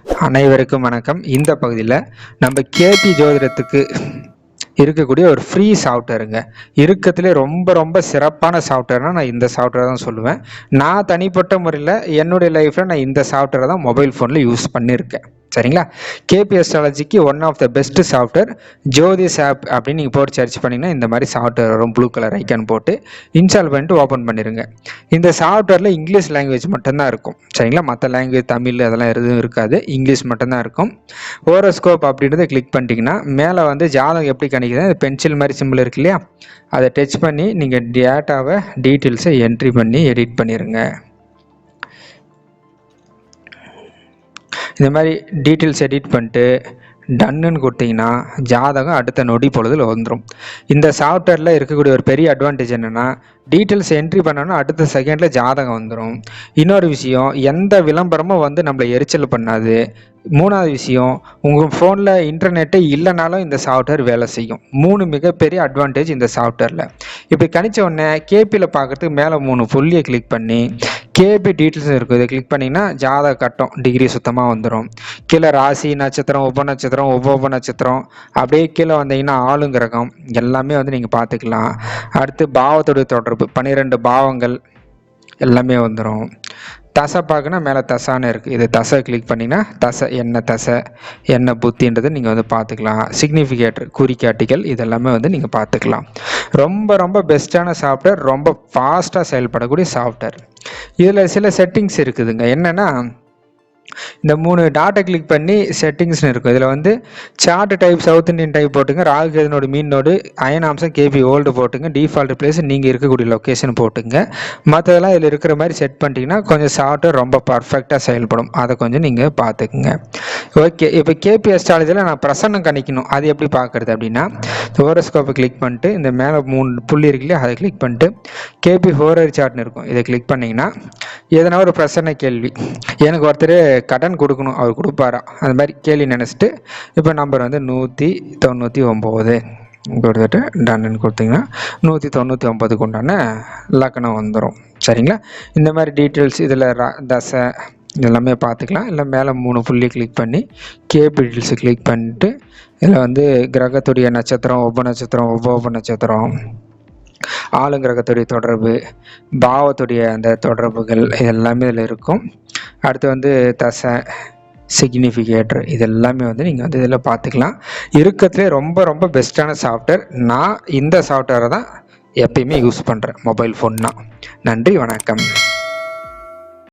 அனைவருக்கும் வணக்கம். இந்த பகுதியில் நம்ம கேபி ஜோதிடத்துக்கு இருக்கக்கூடிய ஒரு ஃப்ரீ சாஃப்ட்வேருங்க. இருக்கத்திலே ரொம்ப ரொம்ப சிறப்பான சாஃப்ட்வேர்னால் நான் இந்த சாஃப்ட்வேர் தான் சொல்லுவேன். நான் தனிப்பட்ட முறையில் என்னுடைய லைஃப்பில் நான் இந்த சாஃப்ட்வேரை தான் மொபைல் ஃபோனில் யூஸ் பண்ணியிருக்கேன். சரிங்களா? கேபி அஸ்ட்ராலஜிக்கு one of the best software Jothish app அப்படின்னு நீங்கள் போட்டு சர்ச் பண்ணிங்கன்னா இந்த மாதிரி சாஃப்ட்வேர் வரும். ப்ளூ கலர் ஐக்கான் போட்டு இன்ஸ்டால் பண்ணிட்டு ஓப்பன் பண்ணிடுங்க. இந்த சாஃப்ட்வேரில் இங்கிலீஷ் லாங்குவேஜ் மட்டும்தான் இருக்கும். சரிங்களா? மற்ற லாங்குவேஜ் தமிழ் அதெல்லாம் எதுவும் இருக்காது. இங்கிலீஷ் மட்டும்தான் இருக்கும். ஹோரோஸ்கோப் அப்படின்றத கிளிக் பண்ணிட்டீங்கன்னா மேலே வந்து ஜாதகம் எப்படி கணிக்குது பென்சில் மாதிரி சிம்பிள் இருக்கு இல்லையா, அதை டச் பண்ணி நீங்கள் டேட்டாவை டீட்டெயில்ஸை என்ட்ரி பண்ணி எடிட் பண்ணிடுங்க. இந்த மாதிரி டீட்டெயில்ஸ் எடிட் பண்ணிட்டு டன்னுன்னு கொடுத்தீங்கன்னா ஜாதகம் அடுத்த நொடி பொழுதில் வந்துடும். இந்த சாஃப்ட்வேரில் இருக்கக்கூடிய ஒரு பெரிய அட்வான்டேஜ் என்னென்னா டீட்டெயில்ஸ் என்ட்ரி பண்ணோன்னா அடுத்த செகண்டில் ஜாதகம் வந்துடும். இன்னொரு விஷயம், எந்த விளம்பரமும் வந்து நம்மளை எரிச்சல் பண்ணாது. மூணாவது விஷயம், உங்கள் ஃபோனில் இன்டர்நெட்டே இல்லைனாலும் இந்த சாஃப்ட்வேர் வேலை செய்யும். 3 மிகப்பெரிய அட்வான்டேஜ் இந்த சாஃப்ட்வேரில். இப்படி கணிச்ச உடனே கேபியில் பார்க்குறதுக்கு மேலே 3 புள்ளியை கிளிக் பண்ணி கேபி டீட்டெயில்ஸ் இருக்குது, இதை கிளிக் பண்ணிங்கன்னா ஜாதக கட்டம் டிகிரி சுத்தமாக வந்துடும். கீழே ராசி நட்சத்திரம், உப நட்சத்திரம் அப்படியே கீழே வந்தீங்கன்னா ஆளுங்கிரகம் எல்லாமே வந்து நீங்கள் பார்த்துக்கலாம். அடுத்து பாவத்துடைய தொடர்பு 12 பாவங்கள் எல்லாமே வந்துடும். தசை பார்க்கனா மேலே தசான்னு இருக்குது, இது தசை கிளிக் பண்ணிங்கன்னா தசை என்ன புத்தின்றதை நீங்கள் வந்து பார்த்துக்கலாம். சிக்னிஃபிகேட்டர் குறிகாட்டிகள் இதெல்லாமே வந்து நீங்கள் பார்த்துக்கலாம். ரொம்ப ரொம்ப பெஸ்ட்டான சாஃப்ட்வேர், ரொம்ப ஃபாஸ்ட்டாக செயல்படக்கூடிய சாஃப்ட்வேர். இதில் சில செட்டிங்ஸ் இருக்குதுங்க. என்னென்னா இந்த 3 டாட்டை கிளிக் பண்ணி செட்டிங்ஸ்னு இருக்கும். இதில் வந்து chart type South Indian type போட்டுங்க, ராகு கேதுனோட மீன் நோடு, அயனாம்சம் கேபி ஓல்டு போட்டுங்க, டிஃபால்ட் பிளேஸ் நீங்கள் இருக்கக்கூடிய லொக்கேஷன் போட்டுங்க. மற்றதெல்லாம் இதில் இருக்கிற மாதிரி செட் பண்ணிட்டீங்கன்னா கொஞ்சம் சாஃப்ட்வேர் ரொம்ப பர்ஃபெக்டாக செயல்படும். அதை கொஞ்சம் நீங்கள் பார்த்துக்குங்க. ஓகே, இப்போ கேபி அஸ்ட்ராலஜியில் நான் பிரசன்னம் கணிக்கணும், அது எப்படி பார்க்குறது அப்படின்னா ஹோரோஸ்கோப்பை கிளிக் பண்ணிட்டு இந்த மேலே 3 புள்ளி இருக்கு இல்லையா, அதை கிளிக் பண்ணிட்டு கேபி ஹோரர் சார்ட்னு இருக்கும், இதை கிளிக் பண்ணிங்கன்னா எதனா ஒரு பிரசன்ன கேள்வி, எனக்கு ஒருத்தர் கடன் கொடுக்கணும் அவர் கொடுப்பாரா அந்த மாதிரி கேள்வி நினச்சிட்டு இப்போ நம்பர் வந்து 199 கொடுத்துட்டு டன்னு கொடுத்தீங்கன்னா 199க்கு உண்டான லக்கணம் வந்துடும். சரிங்களா? இந்த மாதிரி டீட்டெயில்ஸ் இதில் தசை இதெல்லாமே பார்த்துக்கலாம். இல்லை மேலே 3 புள்ளி கிளிக் பண்ணி கேபி டீட்டெயில்ஸை கிளிக் பண்ணிட்டு இதில் வந்து கிரகத்துடைய நட்சத்திரம், உப நட்சத்திரம், ஆளுங்கிரகத்துடைய தொடர்பு, பாவத்துடைய அந்த தொடர்புகள் இதெல்லாமே இதில் இருக்கும். அடுத்து வந்து தசை, சிக்னிஃபிகேட்டர் இதெல்லாமே வந்து நீங்கள் வந்து இதில் பார்த்துக்கலாம். இருக்கிறதுலே ரொம்ப ரொம்ப பெஸ்ட்டான சாஃப்ட்வேர். நான் இந்த சாஃப்ட்வேரை தான் எப்பயுமே யூஸ் பண்ணுறேன் மொபைல் ஃபோன்னா. நன்றி, வணக்கம்.